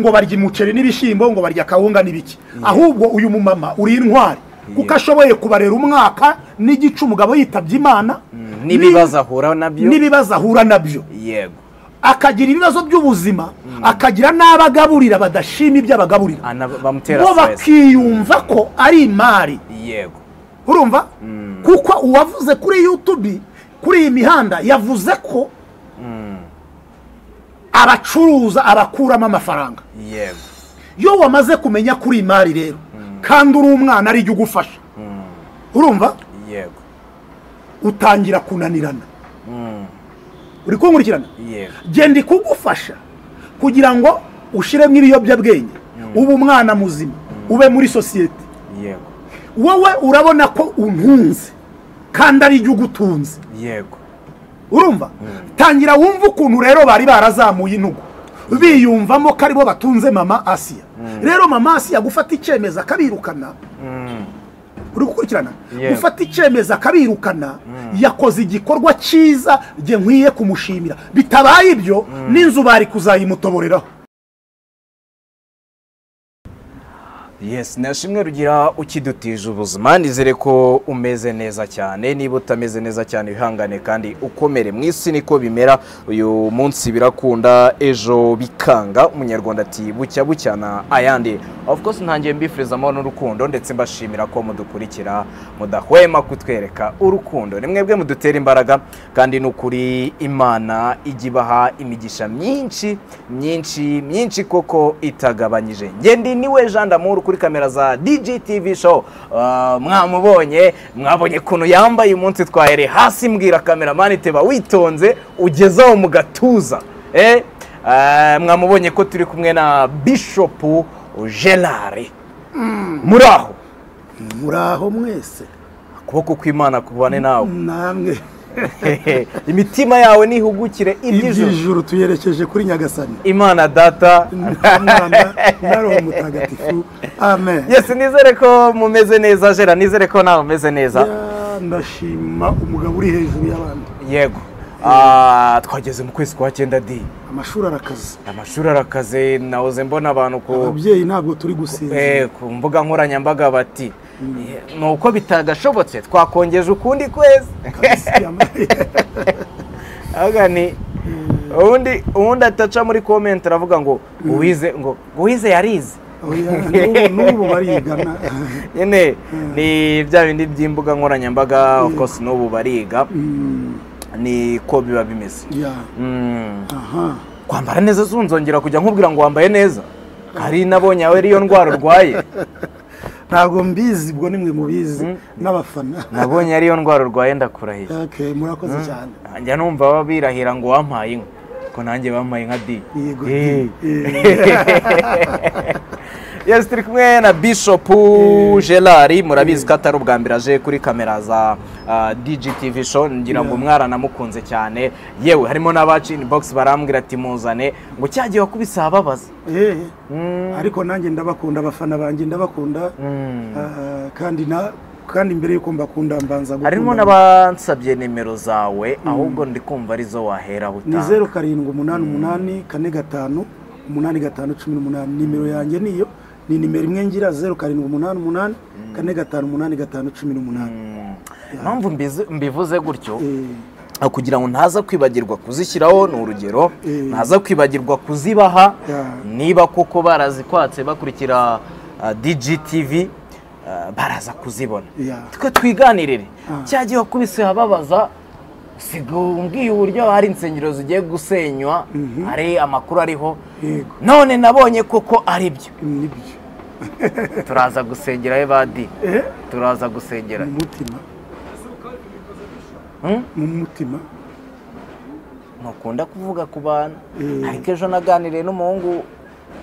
ngo barya umuceri n'ibishimbo ngo barya kawunga n'ibiki ahubwo uyu mumama uri intwari kuko ashoboye kubarera umwaka n'igice umugabo yitabye Imana nibibaza ahura nabyo yego akagira ibibazo by'ubuzima akagira n'abagaburira badashima ibyo abagaburira bo bakiyumva ko ari imari yego urumva kuko uwavuze kuri YouTube kuri iyi mihanda yavuze ko abacuruza abakuramo amafaranga yego yo wamaze kumenya kuri imari rero kandi uri umwana ari ugufasha urumva yego utangira kunanirana uri kunkurikirana yego genda kugufasha kugira ngo ushiremo ibiyobyabwenge ube umwana muzima ube muri societe yego wowe urabona ko untunze kandi ari ugutunze yego urumva tangira wumva ukuntu rero bari barazamuye intugu biyumvamo ko aribo batunze mama Asiya rero mama Asiya gufata icemeza kabirukana uri gukurikirana gufata icemeza akabirukana yakoze igikorwa cyiza je nkwiye kumushimira bitabaye ibyo n'inzu bari kuzayimutoboreraho. Yes, nashimwe rugira ukidutije ubuzima nizere ko umeze neza cyane niba utameze neza cyane bihangane kandi ukomere mwisi niko bimera uyu munsi birakunda ejo bikanga umunyarwanda ati bucya bucyana ayandi of course ntangiye mbifuriza amahoro n'urukundo ndetse mbashimira ko mudukurikira mudahwema kutwereka urukundo ni mwebwe mudutera imbaraga kandi n'ukuri Imana igibaha imigisha myinshi koko itagabanyije ngendi niwe Jean d'Amour kuri kamera za DGTV show mwabonye kuno yambaye umunsi twahere hasi mbwira cameraman teba witonze ugezaho mu gatuza mwamubonye ko turi kumwe na Bishop Gelari muraho mwese kuboko kw'Imana kubane nawe namwe imitima yawe nihugukire iby'ijuru tuyerekeje kuri Nyagasani Imana data naro mutagatifu amen. Yes, nizere ko mumeze neza Jera nizere ko nawe umeze neza ndashima umugabo uri hejuru y'abandi yego twageze mu kwezi kwa 9 di amashuri arakaze nahoze mbona abantu ko ababyeyi ntabwo turi gusinzira ku mbuga nkoranyambaga bati nuko bitagashobotse twakongeje ukundi kwezi agani ubundi ataca muri comment aravuga ngo uwize yarize n'ubu barigana nyene ni bya bindi by'imbuga nkoranyambaga of course n'ubu bariga ni ko biba bimeze kwambara neza zunzongera kujya nkubwira ngo wambaye neza hari nabonye awe riyo ndwara urwaye ntabwo mbizi ubwo nimwe mubizi n'abafana nabonye ariyo ndwara urwaye ndakurahiye okay murakoze cyane njya numva babirahira ngo wampaye inka ko nanjye bampaye inka di Yes, turi kumwe na Bishop Gelari murabizi ko atari ubwa mbere aje kuri kamera za DGTV show ngira ngo mwarana mukunze cyane yewe harimo n'abaci inbox barambwira ati muzane ngo cyagiye wakubise ababaza ariko nanjye ndabakunda abafana banjye ndabakunda kandi mbere yuko mbakunda mbanza gukunda harimo n'abansabye nimero zawe ahubwo ndi kumva arizo wahera utanga ni 0788 45 8518 nimero yanjye niyo ni nimero imwe ngira 0788 458518 mpamvu mbivuze gutyo kugira ngo ntaza kwibagirwa kuzishyiraho ni urugero ntaza kwibagirwa kuzibaha niba koko barazikwatse bakurikira DGTV baraza kuzibona twe twiganirire cyagiye wakubise ababaza umbwiye uburyo hari insengero zigiye gusenywa hari amakuru ariho none nabonye koko ari byo turaza gusengera badi turaza gusengera mu mutima ntukunda kuvuga ku bantu ariko ejo naganiriye n'umuhungu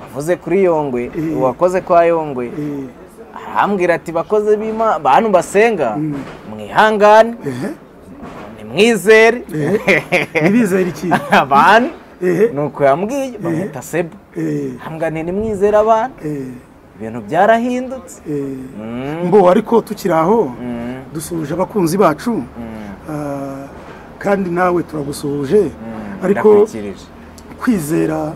wavuze kuri Yongwe wakoze kwa Yongwe arambwira ati bakoze bima bantu basenga mwihangane mwizere nibizere iki abantu nuko yambwiye bamwita Sebo hangane ni mwizere abantu ibintu byarahindutse mbo ariko tukiraho dusuhuje abakunzi bacu kandi nawe turagusuhuje ariko kwizera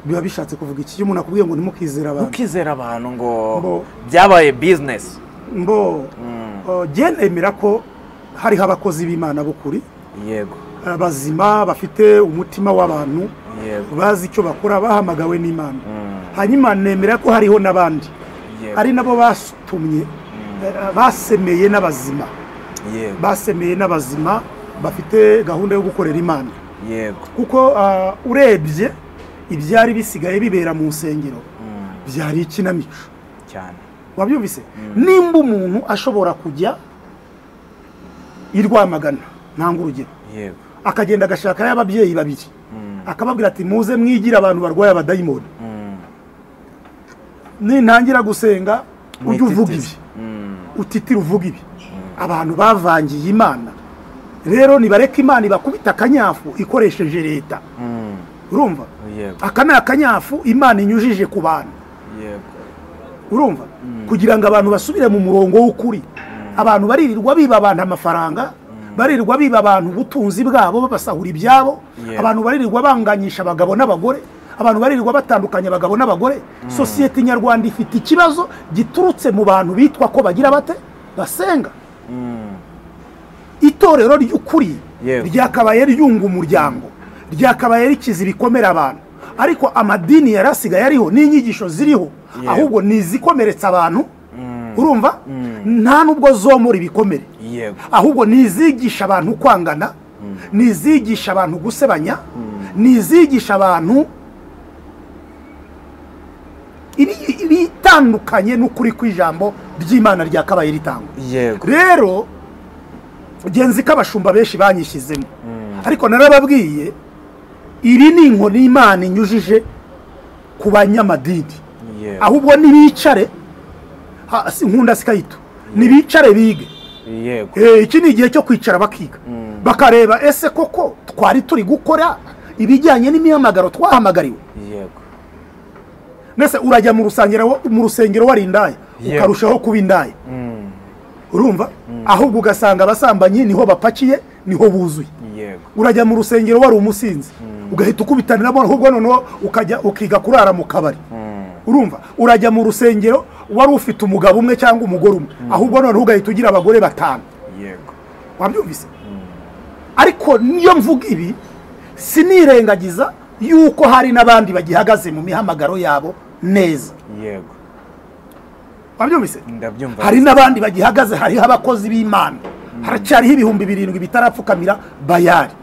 biba bishatse kuvuga iki? Iyo umuntu akubwiye ngo ntimukizera abantu, ntukizera abantu ngo byabaye business. nemera ko hariho abakozi b'Imana b'ukuri, yego, bazima bafite umutima w'abantu, bazi icyo bakora, bahamagawe n'Imana. Hanyuma nemera ko hariho n'abandi ari nabo bastumye, basemeye n'abazima, basemeye n'abazima bafite gahunda yo gukorera Imana. Yego, kuko urebye ibyari bisigaye bibera mu nsengero byari ikinamico cyane. Wabyumvise? Nimba umuntu ashobora kujya irwamagana, ntanga urugero, yego, akagenda agashaka y'ababyeyi babiri, akababwira ati muze mwigira abantu barwaye abadayimoni, nintangira gusenga ujye uvuga ibi, utitira uvuga ibi. Abantu bavangiye Imana, rero nibareka Imana ibakubita akanyafu ikoresheje leta. Urumva? Aka ni akanyafu Imana inyujije ku bantu, urumva, kugira ngo abantu basubire mu murongo w'ukuri. Abantu baririrwa biba abantu amafaranga, baririrwa biba abantu ubutunzi bwabo, babasahura ibyabo. Abantu baririrwa banganyisha abagabo n'abagore, abantu baririrwa batandukanya abagabo n'abagore. Sosiyete nyarwanda ifite ikibazo giturutse mu bantu bitwa ko bagira bate, basenga. Itorero ry'ukuri ryakabaye ryunga umuryango, ryakabaye rikiza ibikomera abantu. Ariko amadini yarasigaye ariho n'inyigisho ziriho, ahubwo nizikomeretsa abantu. Urumva? Nta nubwo zomora ibikomere, ahubwo nizigisha abantu kwangana, nizigisha abantu gusebanya, nizigisha abantu ibitandukanye n'ukuri kw'ijambo ry'Imana ryakabaye ritangwa. Rero genzi k'abashumba benshi banyishyizemo, ariko narababwiye iri ni inkoni Imana inyujije ku banyamadini. Ahubwo nibicare, nkunda Sikayito, nibicare bige. Iki ni igihe cyo kwicara bakiga, bakareba ese koko twari turi gukora ibijyanye n'imihamagaro twahamagariwe. Nese urajya mu rusengero warindaya ukarushaho kuba indaya. Urumva? Ahubwo ugasanga abasambanyi niho bapakiye, niho buzuye. Urajya mu rusengero wari umusinzi, ugahita ukubitanira nabo, ahubwo noneho ukajya ukiga kurara mu kabari. Urumva? Urajya mu rusengero wari ufite umugabo umwe cyangwa umugore umwe, ahubwo noneho ugahita ugira abagore batanu. Wabyumvise? Ariko niyo mvuga ibi, sinirengagiza yuko hari n'abandi bagihagaze mu mihamagaro yabo neza. Wabyumvise? Hari n'abandi bagihagaze, hariho abakozi b'Imana, haracyariho ibihumbi 7 bitarapfukamira Bayali.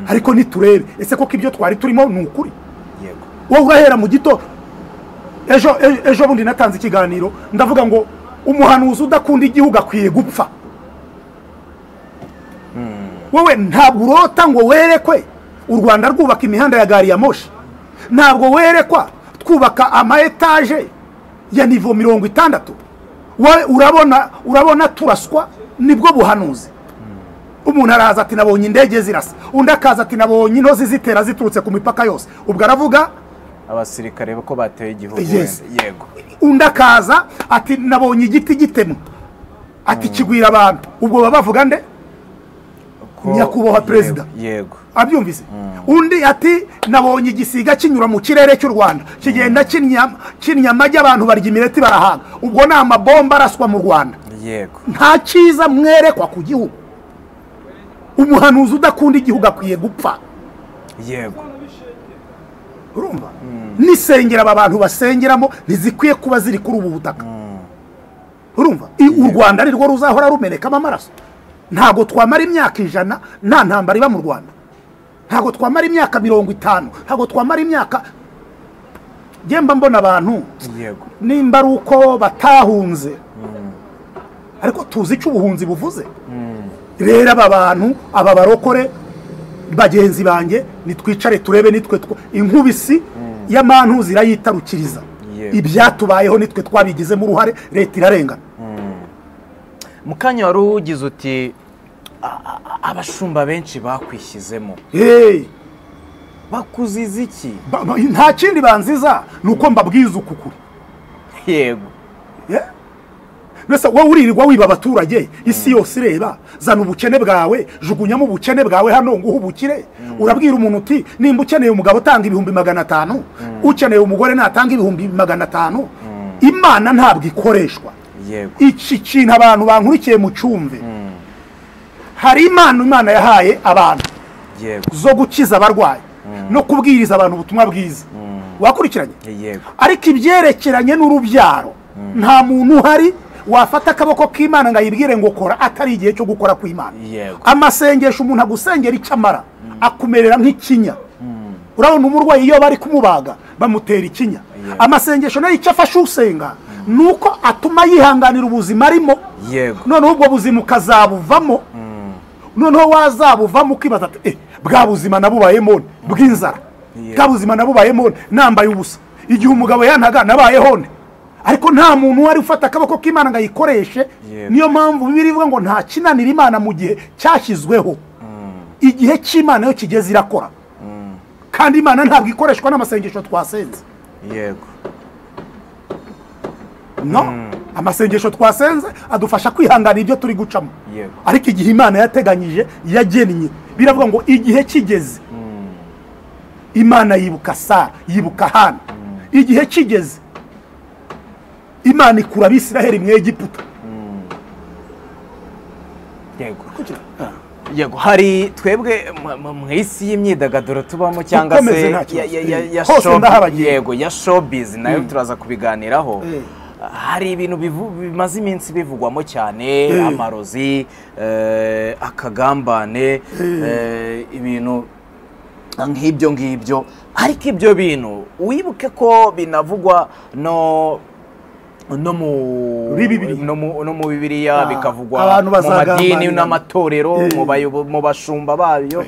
Ariko niturebe ese koko ibyo twari turimo ni ukuri. Wowe urahera mu gito, ejo bundi natanze ikiganiro ndavuga ngo umuhanuzi udakunda igihugu akwiye gupfa. Wowe ntabwo urota ngo werekwe u Rwanda rwubaka imihanda ya gari ya moshi, ntabwo werekwa twubaka ama etage ya nivo 60. Wowe urabona turaswa, nibwo buhanuzi. Umuntu araza ati nabonye indege zirasa, undi akaza ati nabonye intozi zitera ziturutse ku mipaka yose. Ubwo aravuga abasirikare bako bateye igihugu. Yego. Undi akaza ati nabonye igiti gitemwa, ati kigwira abantu. Ubwo bavuga nde? Nyakubahwa perezida. Yego. Abyumvise? Undi ati nabonye igisiga kinyura mu kirere cy'u Rwanda, kigenda kinyama y'abantu barya imireti barahaga. Ubwo ni amabomba araswa mu Rwanda. Yego. Nta cyiza mwerekwa ku gihugu. Umuhanuzi udakunda igihugu akwiye gupfa. Yego. Urumva? Nisengera aba bantu basengeramo ntizikwiye kuba ziri kuri ubu butaka. Urumva? U Rwanda ari rwo ruzahora rumenekamo amaraso. Ntago twamara imyaka 100 nta ntambara iba mu Rwanda. Ntago twamara imyaka 50, ntago twamara imyaka. Gemba mbona abantu nimba ari uko batahunze, ariko tuzi icyo ubuhunzi buvuze. Rero aba bantu, aba barokore bagenzi banjye, nitwicare turebe nitwe inkubisi y'amantu zirayitarukiriza. Ibyatubayeho nitwe twabigizemo uruhare, leta irarengana. Mukanya wari ugize uti abashumba benshi bakwishyizemo. Bakuziza iki? Nta kindi banziza nuko mbabwiza ukukuri. Yego. mbese wowe uririrwa wiba abaturage isi yose ireba zana ubukene bwawe jugunyamo ubukene bwawe hano nguhe ubukire urabwira umuntu uti nimba ukeneye umugabo utanga 500 ukeneye umugore natanga 500 imana ntabwo ikoreshwa iki kintu abantu bankurikiye mu cyumve hari imana yahaye abantu zo gukiza abarwayi no kubwiriza abantu ubutumwa bwiza wakurikiranye ariko ibyerekeranye n'urubyaro nta muntu uhari wafata akaboko k'Imana ngo ayibwire ngo kora atari igihe cyo gukora kw'Imana amasengesho umuntu agusengera icamara akumerera nk'ikinya urabona umurwayi iyo bari kumubaga bamutera ikinya amasengesho nayo icyo afasha usenga nuko atuma yihanganira ubuzima arimo noneho ubwo buzima ukazabuvamo noneho wazabuvamo ukibaza ati bwa buzima nabubayemo bw'inzara bwa buzima nabubayemo nambaye ubusa igihe umugabo yantaga nabayeho ariko nta muntu wari ufata akaboko k'Imana ngo ayikoreshe niyo mpamvu Bibiliya ivuga ngo nta kinanira Imana mu gihe cyashyizweho igihe cy'Imana yo kigeze irakora kandi Imana ntabwo ikoreshwa n'amasengesho twasenze no amasengesho twasenze adufasha kwihangana ibyo turi gucamo ariko igihe Imana yateganyije yagennye biravuga ngo igihe kigeze Imana yibuka Sara yibuka Hana igihe kigeze Imana ikura Abisiraheli mu Egiputa yego hari twebwe mu isi y'imyidagaduro tubamo cyangwa se ya showbiz nayo turaza kubiganiraho hari ibintu bimaze iminsi bivugwamo cyane amarozi akagambane ibintu nk'ibyo ngibyo ariko ibyo bintu wibuke ko binavugwa no mu Bibiliya bikavugwa mu madini n'amatorero mu bashumba bayo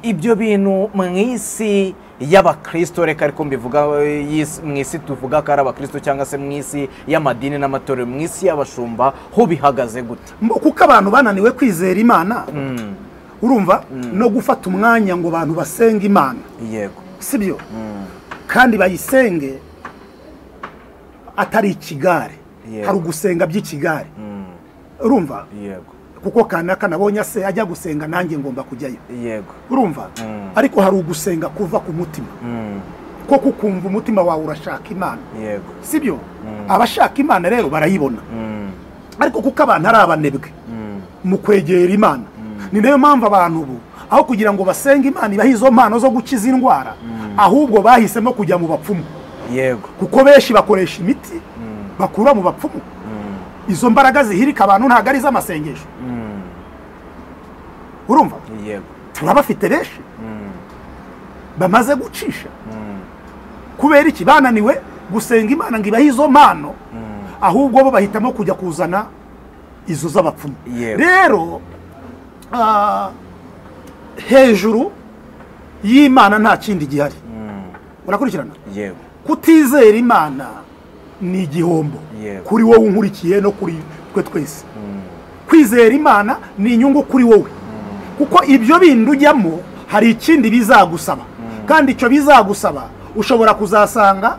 ibyo bintu mu isi y'abakristo reka ariko mbivuga mu isi tuvuga ko ari abakristo cyangwa se mu isi y'amadini n'amatorero mu isi y'abashumba ho bihagaze gute kuko abantu bananiwe kwizera Imana urumva no gufata umwanya ngo abantu basenga Imana sibyo kandi bayisenge atari ikigare hari ugusenga by'ikigare urumva kuko kanaka nabonye se ajya gusenga nanjye ngomba kujyayo urumva ariko hari ugusenga kuva ku mutima ko kukumva umutima wawe urashaka Imana sibyo abashaka Imana rero barayibona ariko kuko abantu ari abanebwe mu kwegera Imana ni nayo mpamvu abantu ubu aho kugira ngo basenge Imana ibahe izo mpano zo gukiza indwara ahubwo bahisemo kujya mu bapfumu kuko benshi bakoresha imiti bakura mu bapfumu izo mbaraga zihirika abantu ntabwo ari iz'amasengesho urumva turabafite benshi bamaze gucisha kubera iki bananiwe gusenga Imana ngo ibahe izo mpano ahubwo bo bahitamo kujya kuzana izo z'abapfumu rero hejuru y'Imana nta kindi gihari urakurikirana kutizera Imana ni igihombo kuri wowe unkurikiye no kuri twe twese kwizera Imana ni inyungu kuri wowe kuko ibyo bindi ujyamo hari ikindi bizagusaba kandi icyo bizagusaba ushobora kuzasanga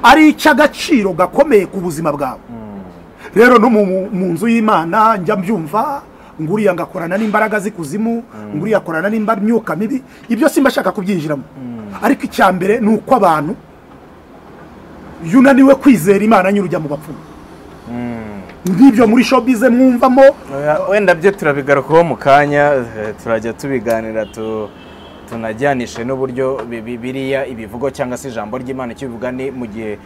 ari icy'agaciro gakomeye ku buzima bwawe rero no mu nzu y'Imana njya mbyumva nguriya ngakorana n'imbaraga z'ikuzimu nguriya akorana n'imyuka mibi ibyo simba shaka kubyinjiramo ariko icyambere ni uko abantu yunaniwe kwizera Imana nyurujya mu bapfumu ngibyo muri showbiz mwumvamo wenda byo turabigarukaho mu kanya turajya tubiganira tunajyanishe n'uburyo Bibiliya ibivugo cyangwa se ijambo ry'Imana kivuga ni mu gihe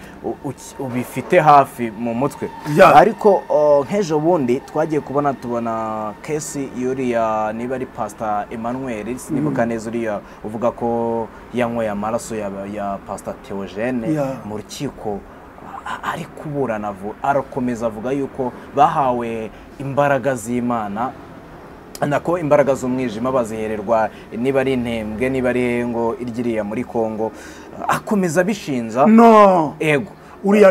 ubifite hafi mu mutwe ariko nk'ejo bundi twagiye tubona kesi yuriya niba ari Pastor Emmanuel sinibuka neza uriya uvuga ko yanyweye amaraso ya Pastor Theogene mu rukiko ari kuburana arakomeza avuga yuko bahawe imbaraga z'Imana nako imbaraga z'umwijima bazihererwa niba ari intembwe niba ari ngo iryiriya muri Kongo akomeza bishinza ego uriya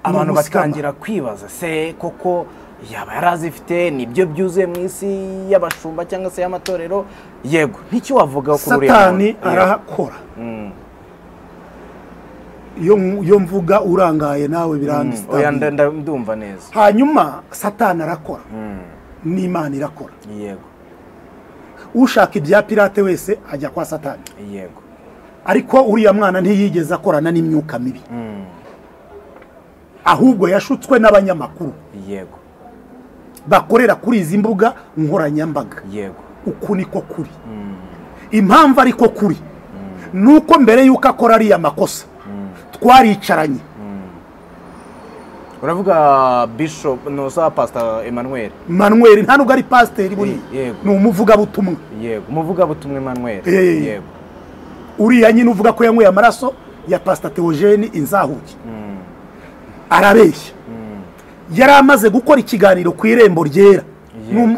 abantu batangira kwibaza se koko yaba yarazifite nibyo byuzuye mu isi y'abashumba cyangwa se y'amatorero yego nicyo wavuga kuri uriya Satani arakora iyo mvuga urangaye nawe birandista oya ndumva neza. hanyuma satani arakora n'Imana irakora. Yego. Ushaka ibya pirate wese ajya kwa satani. Yego. Ariko uriya mwana ntiyigeze akorana n'imyuka mibi. Ahubwo yashutswe n'abanyamakuru. Yego. Bakorera kuri izi mbuga nkoranyambaga. Yego. Uku niko kuri. Impamvu ariko kuri nuko mbere yuko akora ari amakosa twaricaranye. Uravuga Bishop no za Pastor Emmanuel nta nubwo ari pasiteri buri ni umuvuga butumwa. Yego, umuvuga butumwa Emmanuel. Yego. Uriya nyine uvuga ko yanyweye amaraso ya Pastor Theogene Inzahuki. Arabeshya. Yari amaze gukora ikiganiro ku irembo ryera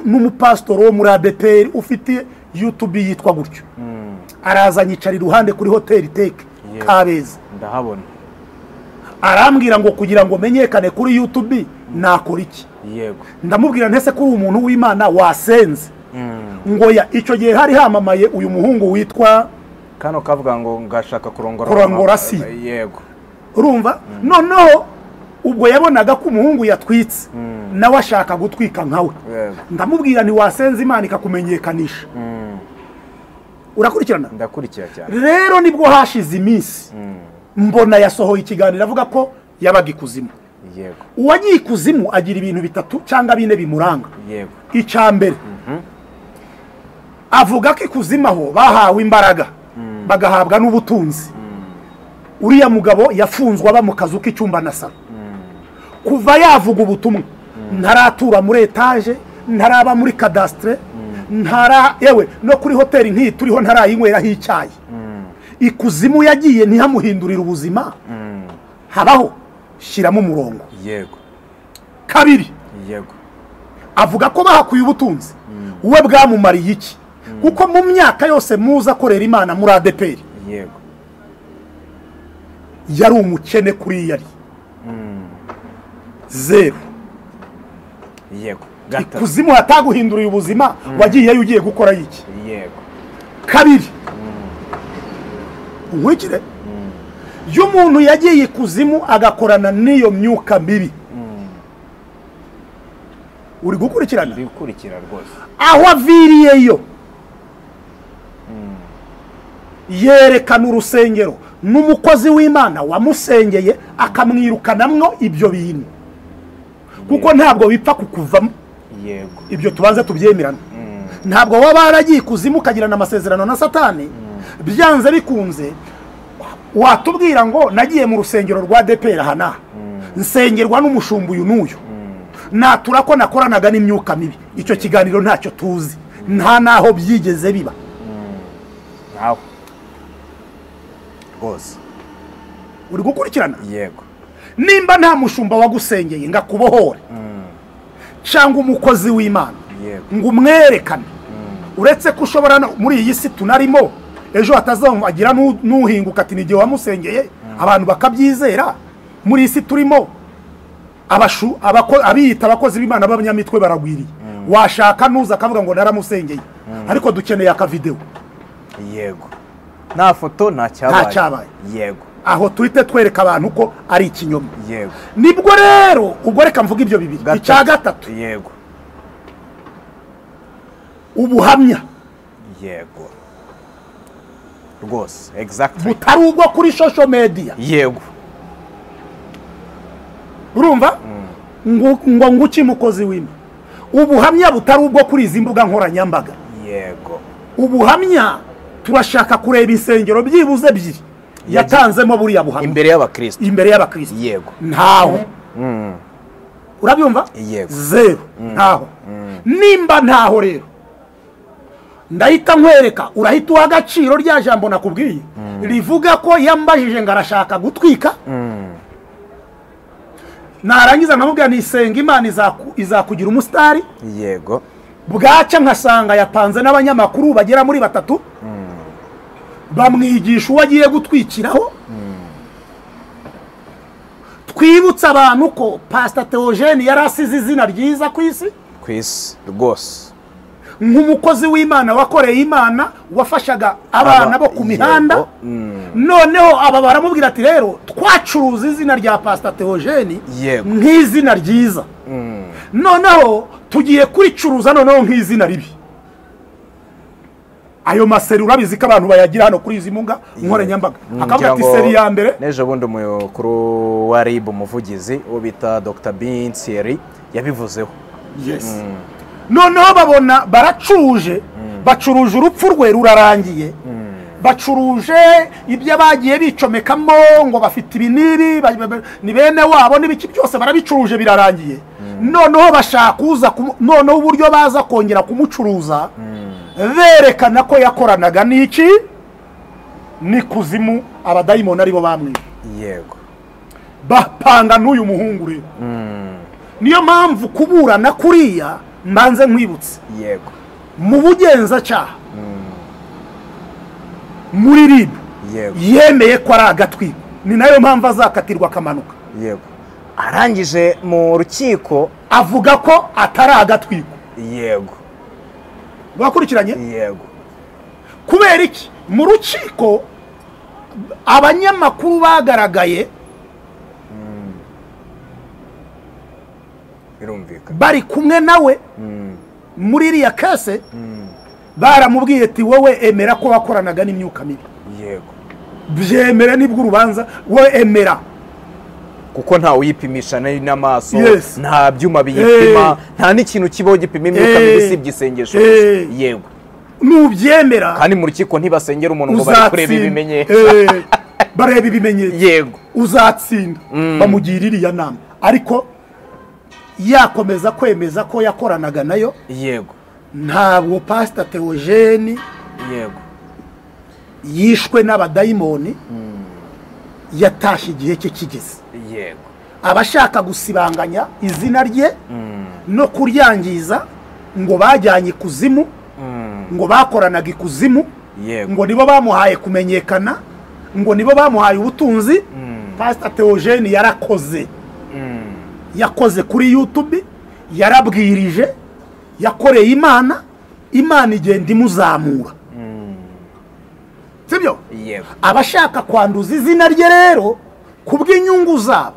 n'umupastor wo muri ADPR ufite YouTube yitwa gutyo. Araza nyicara iruhande kuri Hotel Teke Kabeza. Ndahabona. Arambwira ngo kugira ngo menyekane kuri YouTube nakora iki. Yego. Ndamubwira ntese kuri umuntu w'Imana wasenze. Ngo ya icyo gihe hari hamamaye uyu muhungu witwa kano kavuga ngo ngashaka kurongora si. Yego. Urumva? Noneho ubwo yabonaga ko umuhungu yatwitse nawe ashaka gutwika nkawe. Ndamubwira ni wasenze Imana ikakumenyekanisha. Urakurikirana? Ndakurikira cyane. Rero nibwo hashize iminsi mbona yasohoye ikiganiro avuga ko yabaga ikuzimu. Yego. Uwagiye ikuzimu agira ibintu bitatu cyangwa bine bimuranga. Yego. Icambere avuga ko ikuzimu aho bahawe imbaraga bagahabwa n'ubutunzi. Uriya mugabo yafunzwe aba mu kazu k'icyumba na salo. Kuva yavuga ubutumwa ntaratura muri etage, ntaraba muri cadastre, yewe no kuri hoteli nk'iyi turiho ntarayinyweraho icyayi. Ikuzimu yagiye ntihamuhindurira ubuzima. Habaho shiramo umurongo. Yego. Kabiri. Yego. Avuga ko bahakuye ubutunzi. Uwe bwamumariye iki? Kuko mu myaka yose muza korera Imana muri ADPR. Yego. Yari umukene kuri yari. Zero. Yego. Ikuzimu hataguhinduriye ubuzima wagiye ugiye gukora iki? Yego. Kabiri. Nkurikire. Y'umuntu yagiye ikuzimu agakorana n'iyo myuka mibi. Uri gukurikirana? Uri gukurikira rwose. Aho aviriyeyo yerekana urusengero n'umukozi w'Imana wamusengeye akamwirukanamwo ibyo bintu. Kuko ntabwo bipfa kukuvamo. Yego. Ibyo tubanze tubyemerana. Ntabwo waba baragiye kuzimu kagirana amasezerano na Satani. Byanze bikunze watubwira ngo nagiye mu rusengero rwa ADPR hana. Nsengerwa n'umushumbu uyu n'uyu. Natura ko nakoranaga n'imyuka mibi. Icyo kiganiro ntacyo tuzi. Nta naho byigeze biba. Naho. Rwose. Uri gukurikirana? Yego. Nimba nta mushumba wagusengeye ngakubohore. Cyangwa umukozi w'Imana. Ngo umwerekane. Uretse ko ushobora muri iyi si tunarimo ejo hatazagira n'uhinguka ati n'igihe wamusengeye abantu bakabyizera. Muri iyi si turimo abiyita abakozi b'Imana b'abanyamitwe baragwiriye. Washaka nuza akavuga ngo naramusengeye. Ariko dukeneye aka video. Yego. Nta foto nta cyabaye. Yego. Aho tuhite twereka abantu ko ari ikinyoma. Yego. Nibwo rero ubwo reka mvuga ibyo bibiri. Icya gatatu. Yego. Ubuhamya. Yego. Rwose. Exactly. Butari ubwo kuri social media. Yego. Urumva? Ngo nguki mukozi w'Imana. Ubuhamya butari ubwo kuri izi mbuga nkoranyambaga. Yego. Ubuhamya turashaka kureba insengero byibuze ebyiri yatanzemo buriya buhamya imbere y'abakristo. Yego. Ntaho. Urabyumva? Yego. Zero. Ntaho. Nimba ntaho rero ndahita nkwereka urahita uha agaciro rya jambo nakubwiye rivuga ko yambajije ngo arashaka gutwika. Narangiza nkamubwira nisenga Imana izakugira umusitari. Yego. Bwaca nkasanga yapanze n'abanyamakuru bagera muri batatu. Bamwigisha uwo agiye gutwikiraho. Twibutsa abantu ko Pastor Theogene yari asize izina ryiza ku isi. Ku isi rwose. Nk'umukozi w'Imana wakoreye Imana wafashaga abana bo ku mihanda. noneho aba baramubwira ati rero twacuruza izina rya Pastor Theogene nk'izina ryiza, noneho tugiye kuricuruza noneho nk'izina ribi. Ayo maseri urabizi ko abantu bayagira hano kuri izi mbuga nkoranyambaga. Akavuga ati seri ya mbere nejo bundi umukuru wa RIB umuvugizi ubita Dr. Binsieri yabivuzeho. Yes. Noneho babona baracuruje, bacuruje urupfu rwe rurarangiye, bacuruje ibyo bagiye bicomekamo ngo bafite ibiniri ni bene wabo n'ibiki byose barabicuruje birarangiye. Noneho bashaka uza noneho uburyo baza kongera kumucuruza berekana ko yakoranaga n'iki ni kuzimu, abadayimoni aribo bamwiye. Yego. Bapanga n'uyu muhungu rero. Niyo mpamvu kuburana kuriya mbanze nkwibutse. Yego. Mu bugenzacyaha muri RIB yemeye ko ari agatwiko, ni nayo mpamvu azakatirwa akamanuka. Yego. Arangije mu rukiko avuga ko atari agatwiko. Yego. Bakurikiranye? Yego. Kubera iki? Mu rukiko abanyamakuru bagaragaye birumvikana bari kumwe nawe muri iriya kase, baramubwiye ati wowe emera ko wakoranaga n'imyuka mibi. Yego. Byemere nibwo urubanza, wowe emera kuko nta uyipimisha n'amaso, yes. Nta byuma biyipima, nta n'ikintu kibaho gipima imyuka mibi sibye isengesho. Yego. Nubyemera kandi mu rukiko ntibasengera umuntu ngo bari kureba ibimenyetso. Bareba ibimenyetso. Yego. Uzatsinda. Bamugira iriya nama, ariko yakomeza kwemeza ko yakoranaga nayo. Yego. Ntabwo Pastor Theogene yego yishwe n'abadayimoni, yatashye igihe cye kigeze. Yego. Abashaka gusibanganya izina rye no kuryangiza ngo bajyanye kuzimu, ngo bakoranaga ikuzimu, ngo nibo bamuhaye kumenyekana, ngo nibo bamuhaye ubutunzi. Pastor Theogene yarakoze, yakoze kuri YouTube, yarabwirije, yakoreye Imana, Imana igenda imuzamura. Sibyo? Yego. Abashaka kwanduza izina rye rero kubw'inyungu zabo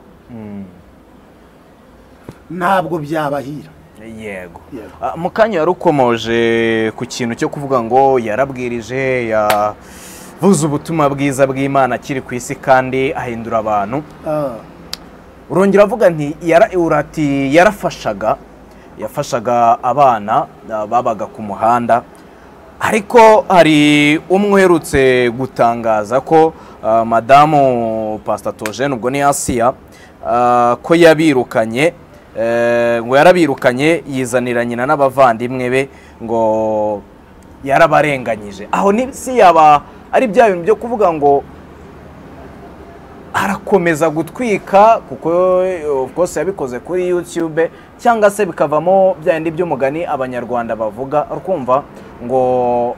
ntabwo byabahira. Yego. Mukanya yarukomoje ku kintu cyo kuvuga ngo yarabwirije, yavuze ubutumwa bwiza bw'Imana kiri ku isi kandi ahindura abantu. Urongera avuga nti yafashaga abana babaga ku muhanda, ariko hari umwerutse gutangaza ko madamu Pastor Theogene ubwo ni Asiya ko yabirukanye, ngo yarabirukanye yizanira nyina n'abavandimwe be, ngo yarabarenganyije. Aho ni si yaba ari bya bintu byo kuvuga ngo arakomeza gutwika, kuko of course yabikoze kuri YouTube, cyangwa se bikavamo byandi by'umugani abanyarwanda bavuga, ukumva ngo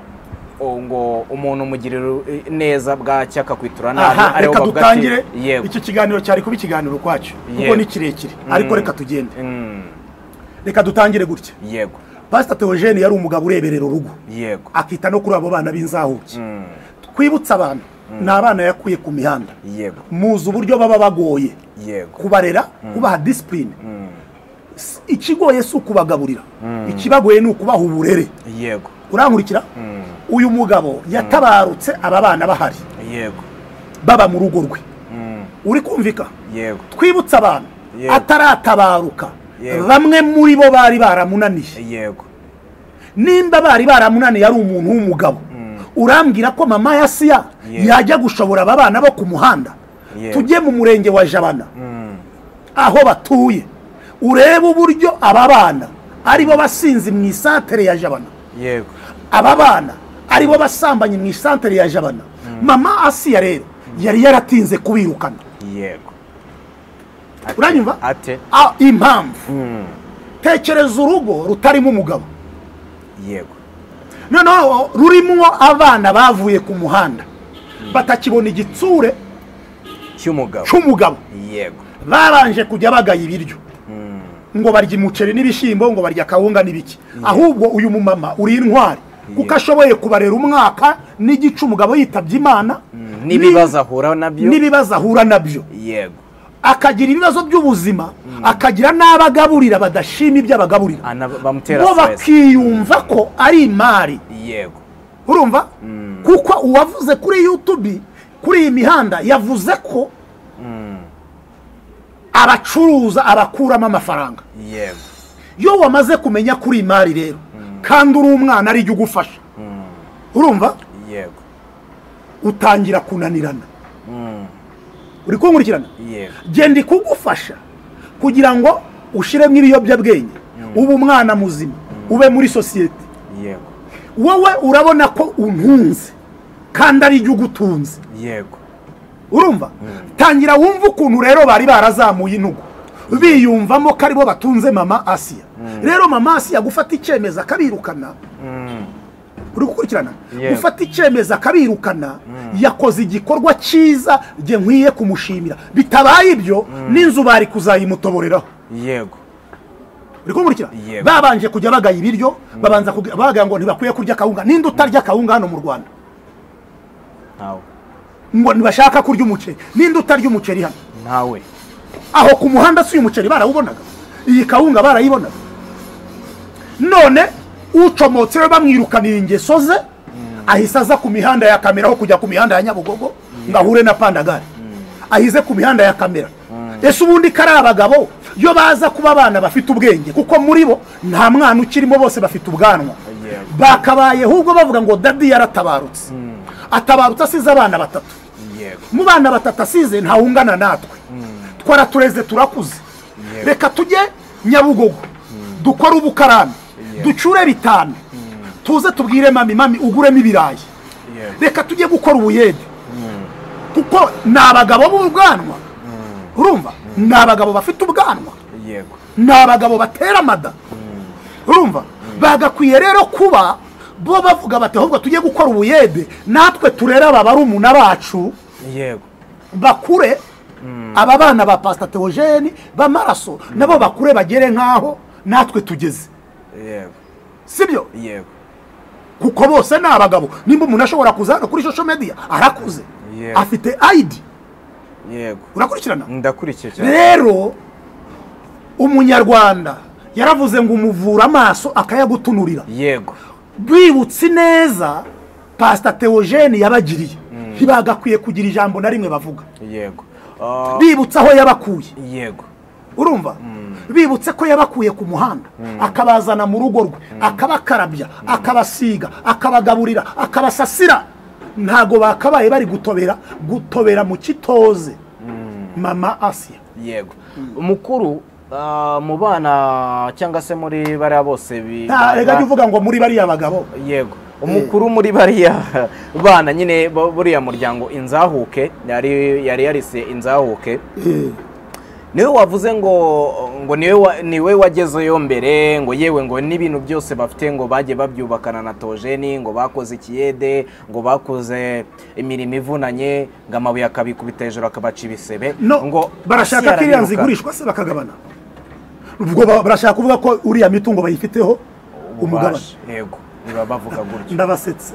umuntu umugirira neza bwacya akakwitura nabi. Reka dutangire iki kiganiro cyari kuba ikiganiro kwacyo kuko ni kirekire, ariko reka tugende. Reka dutangire gutya. Yego. Pastor Theogene yari umugabo ureberera urugo. Yego. Akita no kuri abo bana b'inzahuki. Twibutsa abantu ni abana yakuye ku mihanda. Yego. Muzi uburyo baba bagoye. Yego. Kubarera, kubaha discipline. Ikigoye si ukubagaburira, ikibagoye ni ukubaha uburere. Yego. Urankurikira? Uyu mugabo yatabarutse aba bana bahari. Yego. Baba mu rugo rwe. Uri kumvika? Yego. Twibutsa abantu ataratabaruka, bamwe muri bo bari baramunaniye. Yego. Nimba bari baramunaniye ari umuntu w'umugabo, urambwira ko mama ya Asiya yajya gushobora aba bana bo ku muhanda? Tujye mu murenge wa Jabana aho batuye, urebe uburyo aba bana aribo basinzi mu isantere ya Jabana. Yego. Aba bana aribo basambanye mu isantere ya Jabana. Mama Asiya rero yari yaratinze kubirukana. Yego. Uranyumva? Ate impamvu tekereza urugo rutarimo umugabo. Yego. Noneho rurimo abana bavuye ku muhanda, batakibona igitsure cy'umugabo. Yego. Babanje kujya bagaya ibiryo, ngo barya umuceri n'ibishyimbo, ngo barya kawunga n'ibiki. Ahubwo uyu mumama uri intwari, kuko ashoboye kubarera umwaka n'igice umugabo yitabye Imana, n'ibibazo ahura nabyo yego akagira ibibazo by'ubuzima akagira n'abagaburira badashima ibyo abagaburira bo bakiyumva ko ari imari yego urumva kuko uwavuze kuri YouTube kuri iyi mihanda yavuze ko abacuruza abakuramo amafaranga yego iyo wamaze kumenya kuri imari rero kandi uri umwana ari ugufasha urumva yego utangira kunanirana uri kunkurikirana genda kugufasha kugira ngo ushiremo ibiyobyabwenge ube umwana muzima ube muri sosiyete yego wowe urabona ko untunze kandi ari ugutunze yego urumva tangira wumva ukuntu rero bari barazamuye intugu biyumvamo ko aribo batunze mama Asiya rero mama Asiya gufata icemeza akabirukana uri gukurikirana gufata icemeza akabirukana yakoze igikorwa cyiza nge nkwiye kumushimira bitabaye ibyo n'inzu bari kuzayimutoboreraho yego uri kumurikira babanje kujya bagaya ibiryo babanza baga ngo ntibakwiye kurya kawunga ninde utarya kawunga hano mu Rwanda ntawe ngo ntibashaka kurya umuceri ninde utarya umuceri hano ntawe aho ku muhanda si umuceri barawubonaga iyi kawunga barayibonaga none ucomotse bamwirukanira ingeso ze ahisa aza ku mihanda ya kamera aho kujya ku mihanda ya Nyabugogo ngahure na Pandagari ahize ku mihanda ya kamera ese ubundi kari abagabo yo baza kuba abana bafite ubwenge kuko muri bo nta mwana ukirimo bose bafite ubwanwa bakabaye ahubwo bavuga ngo dadi yaratabarutse atabarutse asize abana batatu mu bana batatu asize ntawungana natwe twaratureze turakuze reka tujye Nyabugogo dukora ubukarani ducure bitanu tuze tubwire mami uguremo ibirayi reka tujye gukora ubuyede kuko ni abagabo b'ubwanwa urumva ni abagabo bafite ubwanwa ni abagabo batera amada urumva bagakwiye rero kuba bo bavuga bati ahubwo tujye gukora ubuyede natwe turera aba barumuna bacu bakure aba bana ba Pastor Theogene b'amaraso nabo bakure bagere nk'aho natwe tugeze sibyo kuko bose ni abagabo nimba umuntu ashobora kuzana kuri social media arakuze afite ID urakurikirana ndakurikiye cyane rero umunyarwanda yaravuze ngo umuvura amaso akayagutunurira bwibutse neza Pastor Theogene yabagiriye ntibagakwiye kugira ijambo na rimwe bavuga bibutse aho yabakuye urumva bibutse ko yabakuye ku muhanda akabazana mu rugo rwe akabakarabya akabasiga akabagaburira akabasasira ntago bakabaye bari gutobera mu kitoze mama Asiya umukuru mu bana cyangwa se muri bariya bose rega uvuga ngo muri bariya bagabo umukuru muri bariya bana nyine buriya muryango inzahuke yari yarise inzahuke niwe wavuze ngo niwe wagezeyo mbere ngo yewe ngo n'ibintu byose bafite ngo bagiye babyubakana na Theogene ngo bakoze ikiyede ngo bakoze imirimo ivunanye ngo amabuye akabikubita hejuru akabaca ibisebe ngo barashaka ko iriya nzigurishwa se bakagabana ubwo barashaka kuvuga ko uriya mitungo bayifiteho umugabane niba bavuga gutyo ndabasetse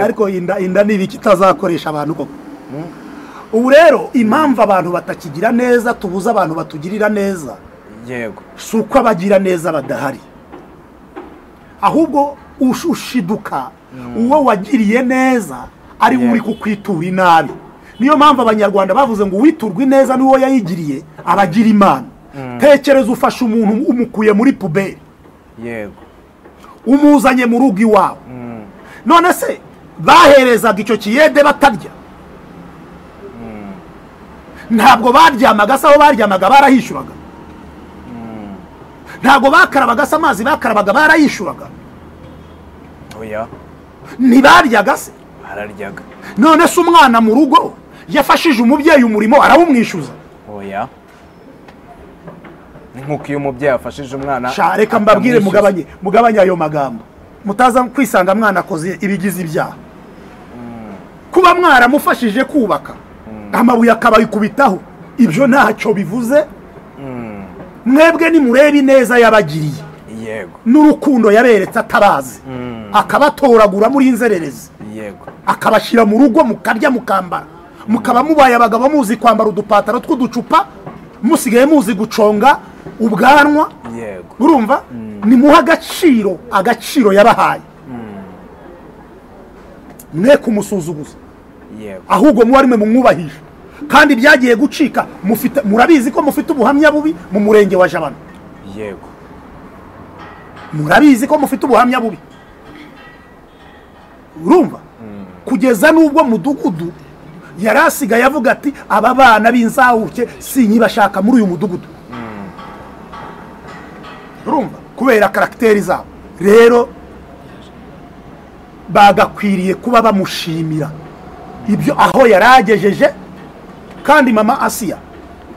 ariko inda n'ibiki itazakoresha abantu koko ubu rero impamvu abantu batakigira neza tubuze abantu batugirira neza si uko abagira neza badahari ahubwo ushiduka uwo wagiriye neza ari uri kukwitura inabi niyo mpamvu abanyarwanda bavuze ngo uwiturwa ineza n'uwo yayigiriye abagira imana tekereza ufashe umuntu umukuye muri puberi umuzanye mu rugo iwawe none se baherezaga icyo kiyede batarya ntabwo baryamaga se aho baryamaga barahishuraga ntabwo bakarabaga se amazi bakarabaga barayishuraga ntibaryaga se bararyaga none se umwana mu rugo yafashije umubyeyi umurimo arawumwishyuza nk'uko iyo umubyeyi afashije umwana reka mbabwire mugabanye ayo magambo mutaza kwisanga mwana akoze ibigize ibyaha kuba mwaramufashije kubaka amabuye akabayikubitaho ibyo ntacyo bivuze mwebwe nimurebe ineza yabagiriye n'urukundo yaberetse atabazi akabatoragura muri inzererezi yego akabashyira mu rugo mukarya mukambara mukaba mubaye abagabo muzi kwambara udupataro tw'uducupa musigaye muzi guconga ubwanwa yego urumva ni muha agaciro yabahaye mwe kumusuzuguza yego ahubwo muba rimwe mumwubahisha kandi byagiye gucika murabizi ko mufite ubuhamya bubi mu murenge wa Jabana yego murabizi ko mufite ubuhamya bubi urumva kugeza n'ubwo mudugudu yari asigaye avuga ati aba bana b'inzahuke sinyibashaka muri uyu mudugudu urumva kubera karagiteri zabo rero bagakwiriye kuba bamushimira ibyo aho yaragejeje kandi mama Asiya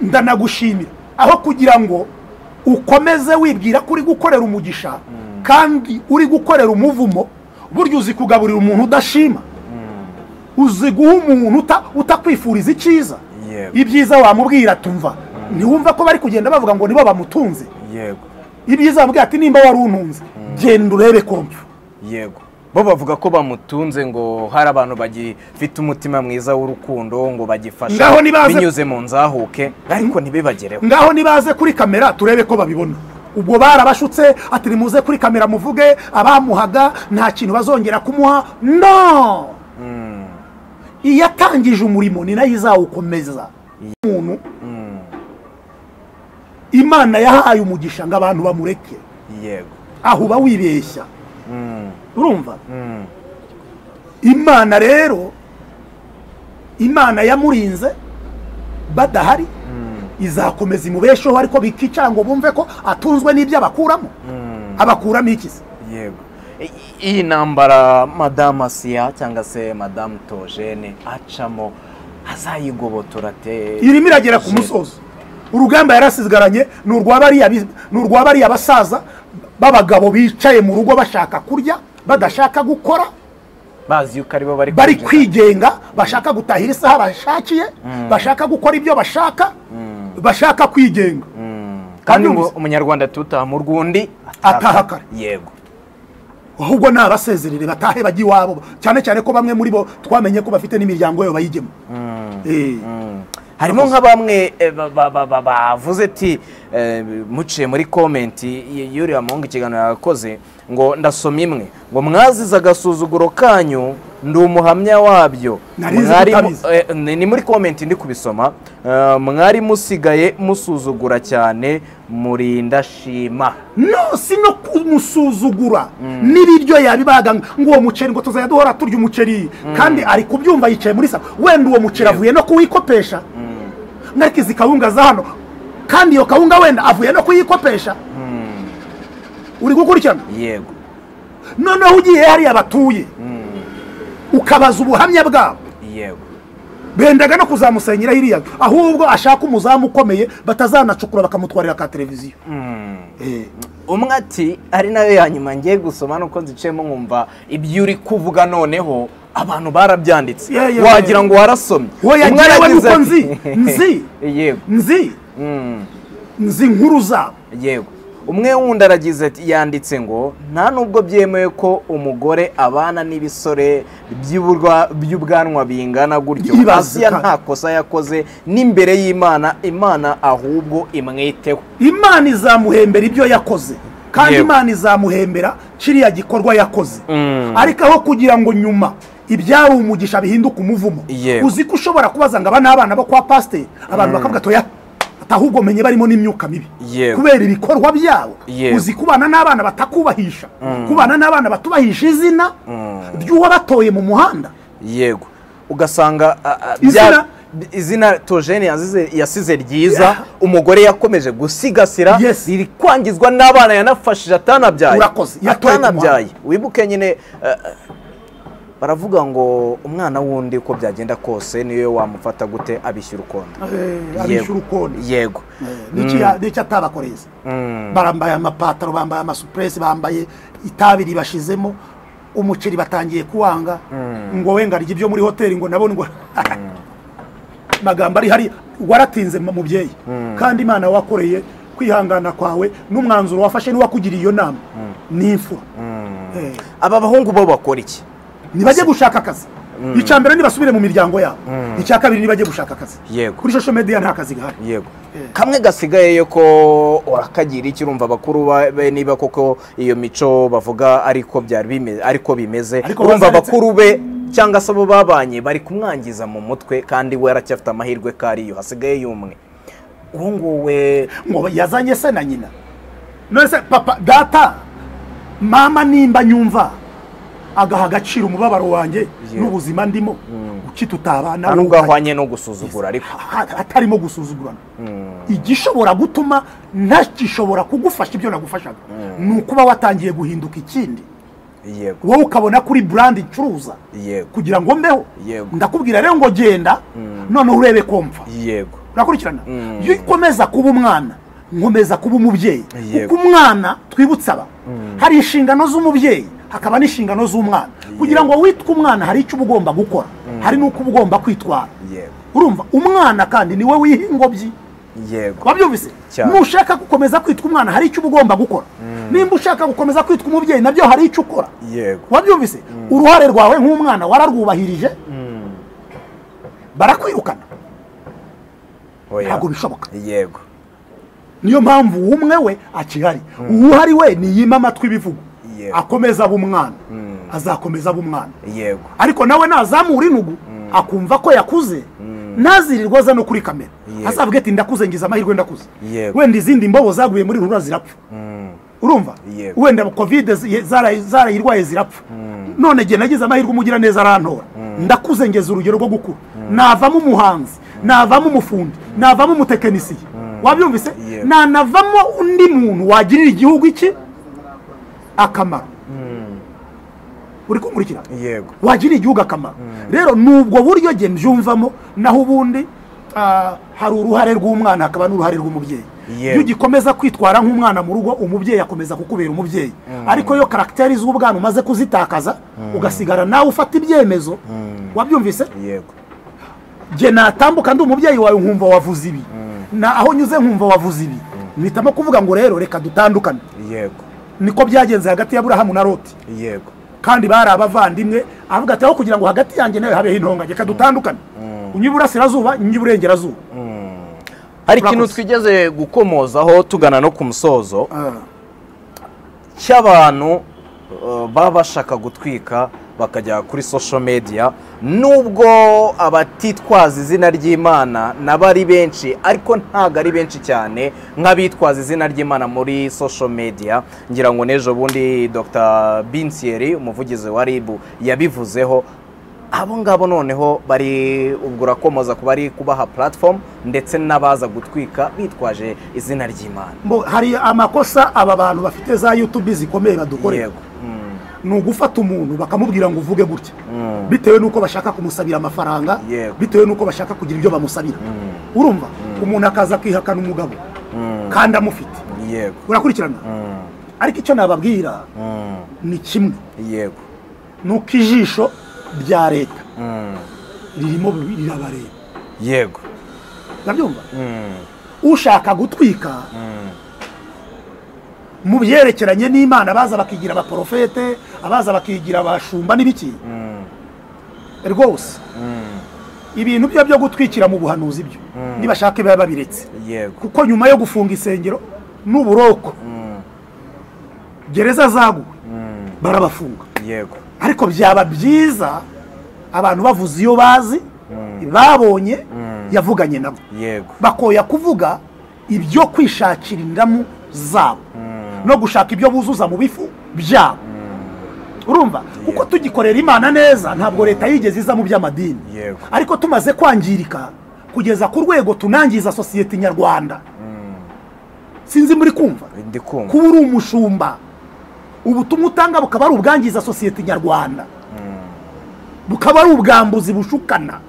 ndanagushimira aho kugira ngo ukomeze wibwira ko uri gukorera umugisha kandi uri gukorera umuvumo buryo uzi kugaburira umuntu udashima uzi guha umuntu utakwifuriza icyiza ibyiza wamubwira tumva ntiwumva ko bari kugenda bavuga ngo nibo bamutunze yego ibyiza bamubwira ati nimba wari untunze genda urebe kompyo yego bo bavuga ko bamutunze ngo hari abantu bagifite umutima mwiza w'urukundo ngo bagifasha binyuze mu nzahuke ariko ntibibagereho ngaho nibaze kuri kamera turebe ko babibona ubwo barabashutse ati nimuze kuri kamera muvuge abamuhaga nta kintu bazongera kumuha no iyo atangije umurimo ni nayo izawukomeza umuntu imana yahaye umugisha ngo abantu bamureke yego aho uba wibeshya urumva imana rero imana yamurinze badahari izakomeza imubesheho ariko bikica ngo bumve ko atunzwe n'ibyo abakuramo abakuramo ikizi yego iyi ntambara Madame Asiya cyangwa se Madame Theogene acamo azayigobotora te irimo iragera ku musozo urugamba yarasigaranye ni urw'abariya basaza b'abagabo bicaye mu rugo bashaka kurya badashaka gukora bazi yuko aribo bari kwigenga bashaka gutahira isaha bashakiye bashaka gukora ibyo bashaka kwigenga kandi ngo umunyarwanda tutaha mu rwundi ataha kare yego ahubwo ni abasezerere batahe bajya iwabo cyane cyane ko bamwe muri bo twamenye ko bafite n'imiryango yabo bayigemo harimo nka bamwe bavuze ati muciye muri komenti y'uriya muhungu ikiganiro yakoze ngo ndasoma imwe ngo mwazize agasuzuguro kanyu ndi umuhamya wabyo ni muri komenti ndi kubisoma mwari musigaye musuzugura cyane muri ndashima no si no kumusuzugura n'ibiryo yabibaga ngo uwo muceri ngo tuzajya duhora turya umuceri kandi ari kubyumva yicaye muri sa wenda uwo muceri avuye no kuwikopesha narikizi kawunga za hano kandi iyo kawunga wenda avuye no kuyikopesha uri gukurikirana yego noneho ugiye hariya batuye ukabaza ubuhamya bwabo yego bendaga no kuzamusenyera hiriya ahubwo ashaka umuzamu ukomeye batazanacukura bakamutwarira ka televiziyo umwe ati ari nayo ya nyuma ngiye gusoma nuko nzicemo nkumva ibyo uri kuvuga noneho abantu barabyanditse wagira ngo warasomye umwe aragize nzi yego nzi inkuru zabo yego umwe wundi aragize ati yanditse ngo nta nubwo byemewe ko umugore abana n'ibisore by'ubwanwa bingana gutyo Asiya nta kosa yakoze n'imbere y'Imana Imana ahubwo imwiteho Imana izamuhembera ibyo yakoze kandi Imana izamuhembera kiriya gikorwa yakoze ariko aho kugira ngo nyuma ibyari umugisha bihinduka umuvumo uzi ko ushobora kubaza ngo aba n'abana bo kwa pasiteri abantu bakavuga toya ahubwo menye barimo n'imyuka mibi kubera ibikorwa byabo uzi kubana n'abana batakubahisha kubana n'abana batubahisha izina ry'uwo batoye mu muhanda yego ugasanga izina Theogene yasize ryiza umugore yakomeje gusigasira riri kwangizwa n'abana yanafashije atanabyaye wibuke nyine baravuga ngo umwana wundi uko byagenda kose niyo wamufata gute abishyura ukonda yego n'icyo atabakoreza barambaye amapataro bambaye amasupuresi bambaye itabi ribashizemo umuceri batangiye kuwanga ngo wenga arya ibyo muri hoteli ngo nabone ngo magambo ari hari waratinze mubyeyi kandi Imana wakoreye kwihangana kwawe n'umwanzuro wafashe n'uwakugiriye iyo nama n'imfura aba bahungu bo bakora iki? Nibajye gushaka akazi. Icya mbere nibasubire mu miryango yabo. Icya kabiri nibajye gushaka akazi. Yego. Kuri social media nta kazi gahari. Yego. Kamwe gasigaye yo ko urakagira iki urumva bakuru be niba koko iyo mico bavuga ariko byari bimeze ariko bimeze urumva bakuru be cyangwa se abo babanye bari kumwangiza mu mutwe kandi we aracyafite amahirwe kariyo hasigaye yumwe. Uwo nguwe ngo yazanye se na nyina. None se papa data mama nimba nyumva agaha agaciro umubabaro wanjye n'ubuzima ndimo uki tutabana nubwo ahwanye no gusuzugura ariko atarimo gusuzugurana. Igishobora gutuma ntashobora kugufasha ibyo nagufashaga nukuba watangiye guhinduka ikindi. Yego. Wowe ukabona kuri brand icuruza kugira ngo mbeho. Ndakubwira rero ngo genda none urebe komfa. Yego. Urakurikirana iyo ikomeza kuba umwana nkomeza kuba umubyeyi kuko umwana twibutsa aba hari inshingano z'umubyeyi hakaba n'inshingano z'umwana kugira ngo witwe umwana hari icyo ugomba gukora hari nuko ugomba kwitwara. Urumva umwana kandi niwe wihingobyi. Yego. Wabyumvise nushaka gukomeza kwitwa umwana hari icyo ugomba gukora nimba ushaka gukomeza kwitwa umubyeyi nabyo hari icyo ukora. Yego. Wabyumvise uruhare rwawe nk'umwana wararwubahirije barakwirukana ntabwo bishoboka. Yego. Niyo mpamvu umwe we akihari uhari we niyima amatwi ibivugo akomeza abumwana azakomeza abumwana. Yego. Ariko nawe nazamura inugu akumva ko yakuze nazirirwa za no kuri kamera azavuga ati ndakuze ngize amahirwe ndakuze wenda izindi mbobo zaguye muri rura zirapfa. Urumva wenda covid zarayirwaye zirapfa none je nagize amahirwe umugira neza arantora ndakuze ngeze urugero rwo gukura navamo umuhanzi navamo umufundi navamo umutekinisiye. Wabyumvise nanavamo undi muntu wagirira igihugu iki akamaro. Uri kumurikira wagirira igihugu akamaro. Rero nubwo buryo je mbyumvamo naho ubundi hari uruhare rw'umwana hakaba n'uruhare rw'umubyeyi. Iyo gikomeza kwitwara nk'umwana mu rugo umubyeyi akomeza kukubera umubyeyi ariko yo karakteri z'ubwana umaze kuzitakaza ugasigara nawe ufata ibyemezo. Wabyumvise je natambuka ndi umubyeyi wawe nkumva wavuze ibi na aho nyuze nkumva wavuze ibi nitamo kuvuga ngo rero reka dutandukane. Yego. Niko byagenze hagati ya Aburahamu na Loti. Yego. Kandi bari abavandimwe avuga ati aho kugira ngo hagati yanjye nawe habeho intonga reka dutandukane. Unyiburasirazuba nyiburengerazuba. Hari ikintu twigeze gukomozaho tugana no ku musozo cy'abantu baba bashaka gutwika bakajya kuri social media nubwo abatitwaza izina ry'Imana nabari benshi ariko ntago ari benshi cyane nk'abitwaza izina ry'Imana muri social media. Ngira ngo nejo bundi Dr. Binsieri umuvugizi wa RIB yabivuzeho abo ngabo noneho bari ubwo rakomoza kuba ari kubaha platform ndetse n'abaza gutwika bitwaje izina ry'Imana. Hari amakosa aba bantu bafite za YouTube zikomeye badukorera. Nugufata umuntu bakamubwira ngo uvuge gutya bitewe nuko bashaka kumusabira amafaranga bitewe nuko bashaka kugira ibyo bamusabira. Urumva umuntu akaza kwihakana umugabo kandi amufite. Urakurikirana ariko icyo nababwira ni kimwe nuko ijisho rya leta ririmo rirabareba. Yego. Nabyumva ushaka gutwika mu byerekeranye n'Imana baza bakigira abaprofete abaza bakigira abashumba n'ibiki rwose ibintu byo gutwikira mu buhanuzi byo nibashaka biba babiretse kuko nyuma yo gufunga isengero n'uburoko gereza zaguwe barabafunga. Ariko byaba byiza abantu bavuze iyo bazi babonye yavuganye nabo bakoya kuvuga ibyo kwishakira indamu zabo no gushaka ibyo buzuza mu bifu byabo. Urumva kuko tugikorera Imana neza ntabwo leta yigeze iza mu by'amadini ariko tumaze kwangirika kugeza ku rwego tunangiza societe nyarwanda. Sinzi muri kumva kuba uri umushumba ubutumwa utanga bukaba ari ubwangiza societe nyarwanda bukaba ari ubwambuzi bushukana.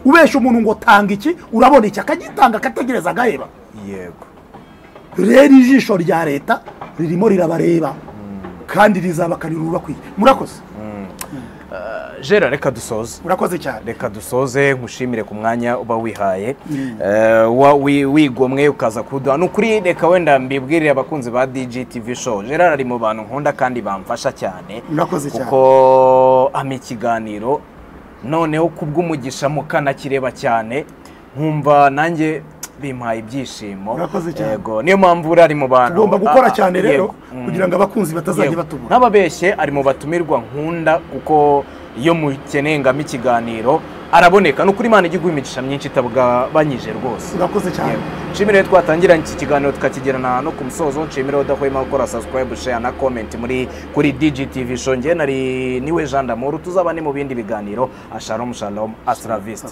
Ubesha umuntu ngo tanga iki urabona iki akagitanga akategereza agaheba. Rero ijisho rya leta ririmo rirabareba kandi rizabakanira urubakwiye. Murakoze. Gerard reka dusoze urakoze cyane. reka dusoze nkushimire ku mwanya uba wihaye wigomwe ukaza kuduha nukuri reka wenda mbibwirire abakunzi ba DGTV show Gerard ari mu bantu nkunda kandi bamfasha cyane kuko ama ikiganiro noneho kubw'umugisha mukanakireba cyane nkumva nanjye bimpaye ibyishimo yego niyo mpamvu uri mu bantu tugomba gukora cyane rero kugira ngo abakunzi batazajya batubura n'ababeshye ari mu batumirwa nkunda kuko iyo mukeneye ngamo ikiganiro araboneka no kuri Imana igiguha imigisha myinshi itabugabanyije rwose urakoze cyane nshimire twatangiranye iki kiganiro tukakigerana no ku musozo nshimire udahwema gukora subscribe share na comment kuri DGTV show nge nari niwe Jean d'Amour tuzaba ni mu bindi biganiro shalom astra vista